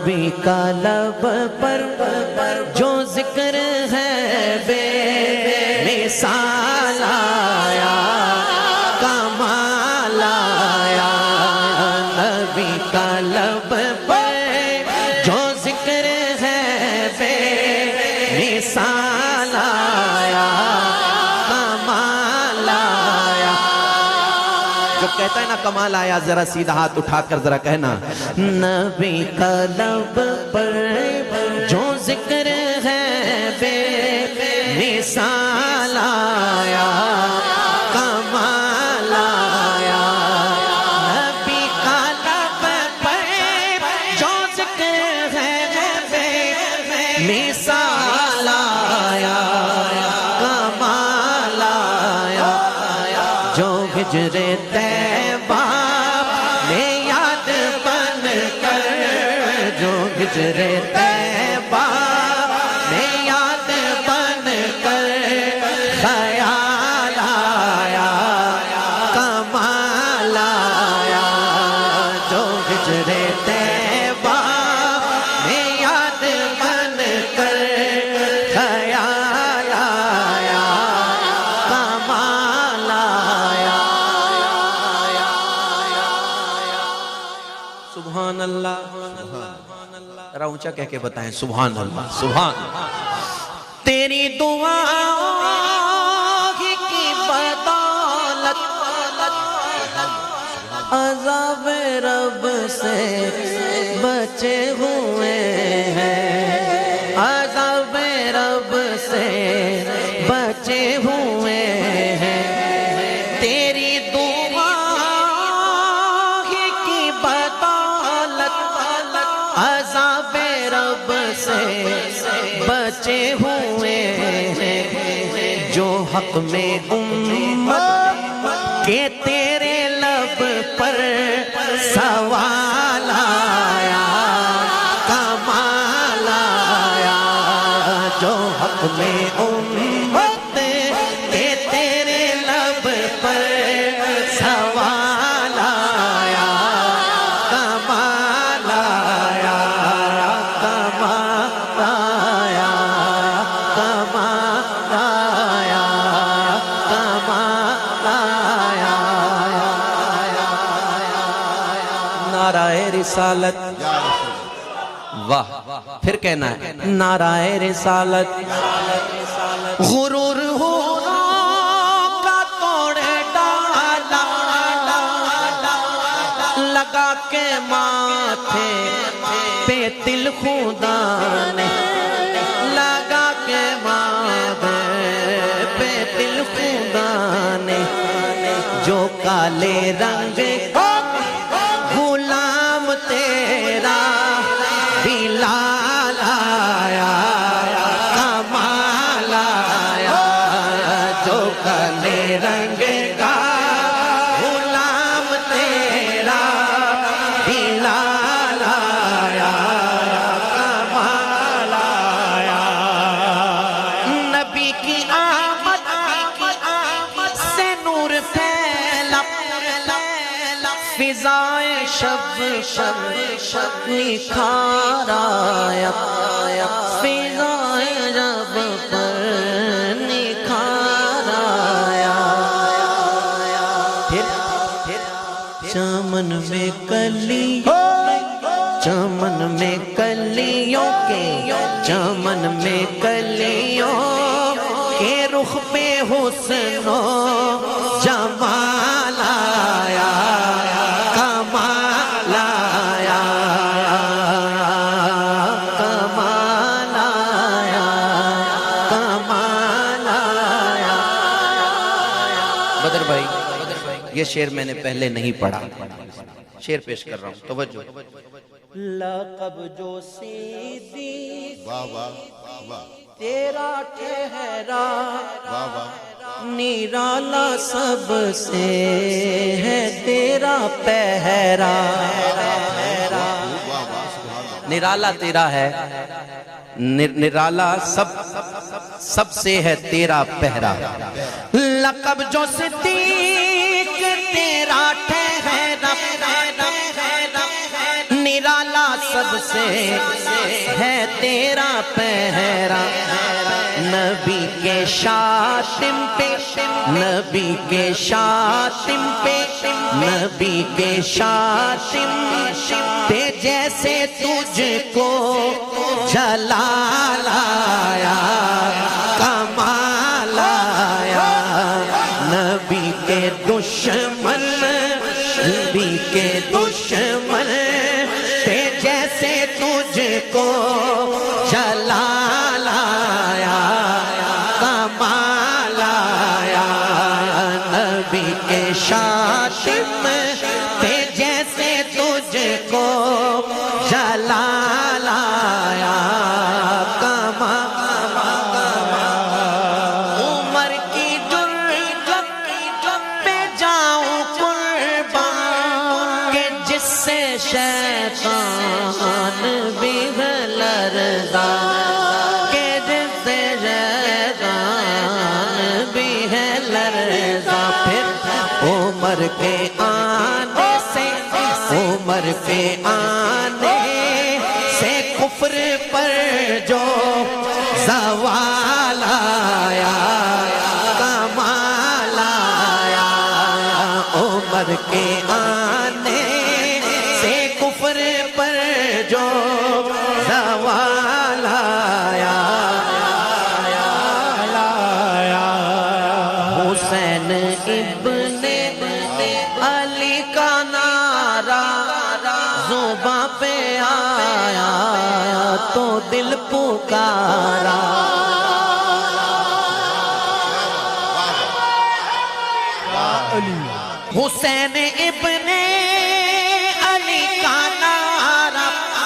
نبی کا لب پر جو ذکر ہے بے مثال آیا، کمال آیا، نبی کا لب پر جو ذکر ہے بے مثال آیا، کمال آیا۔ جو کہتا ہے نا کمال آیا، ذرا سیدھا ہاتھ اٹھا کر ذرا کہنا، نبی کا لب پر جو ذکر ہے بے مثال آیا، کمال آیا، نبی کا لب پر جو ذکر ہے بے مثال آیا، کمال آیا، جو ہجر طیبہ میں یاد بن کر، جو ہجر طیبہ میں یاد بن کر خیال آیا، کمال آیا، جو ہجر طیبہ میں یاد بن کر خیال آیا، کمال آیا۔ سبحان اللہ، ذرا اونچا کہہ کے بتائیں سبحان اللہ، سبحان اللہ۔ تیری دعا کی بدولت عذاب رب سے بچے ہوئے ہیں، عذاب رب سے بچے ہوئے ہیں، تیری دعا کی بدولت عذاب رب سے بچے ہوئے ہیں، جو حق میں امت کے تیرے لب پر سوال آیا، کمال آیا، جو حق میں امت کے تیرے لب پر سوال آیا، کمال آیا، کمال آیا، کمال آیا، کمال آیا۔ نعرہ رسالت، واہ، پھر کہنا ہے نعرہ رسالت، غرور کا توڑے ڈالا، لگا کے ماتھے پہ تل خدا نے، لگا کے ماتھے پہ تل خدا نے، جو کالے رنگ غلام تیرا بلال آیا، کمال آیا، جو کالے رنگ کا غلام تیرا بلال آیا، کمال آیا۔ نبی کی آمد سے نور پھیلا، فضائے شب نکھار آیا، فضائے جب پر نکھار آیا۔ چمن میں کلیوں، چمن میں کلیوں کے، چمن میں کلیوں کے رخ پہ حسن و جمال آیا، کمال آیا، کمال آیا، کمال آیا۔ بدر بھائی، یہ شعر میں نے پہلے نہیں پڑھا، شعر پیش کر رہا ہوں، توجہ۔ لقب جو سیدھی تیرا ٹھہرا، نرالا سب سے ہے تیرا پہرا، نرالا تیرا ہے، نرالا سب سے ہے تیرا پہرا، لقب جو صدیق تیرا ٹھہرا، نرالا سب سے ہے تیرا پہرا نبی کے شاتم پہ نبی کے شاتم پہ نبی کے شاتم پہ جیسے تجھ کو جلال آیا کمال آیا نبی کے دشمن نبی کے دشمن پہ جیسے تجھ کو جلال آیا کمال آیا نبی کے شاتم پہ جیسے تجھ کو جلال آیا کمال آیا عمر کی جرگت پہ جاؤں قربان کہ جس سے شیطان بھی ہے لرزا کہ جس سے شیطان بھی ہے لرزا پھر عمر کے آنے سے عمر کے آنے سے کفر پر جو زوال آیا کمال آیا عمر کے آنے سے کفر پر جو زوال آیا حسین ابن علی کا نعرہ زباں پہ آیا تو دل پکارا حسین ابن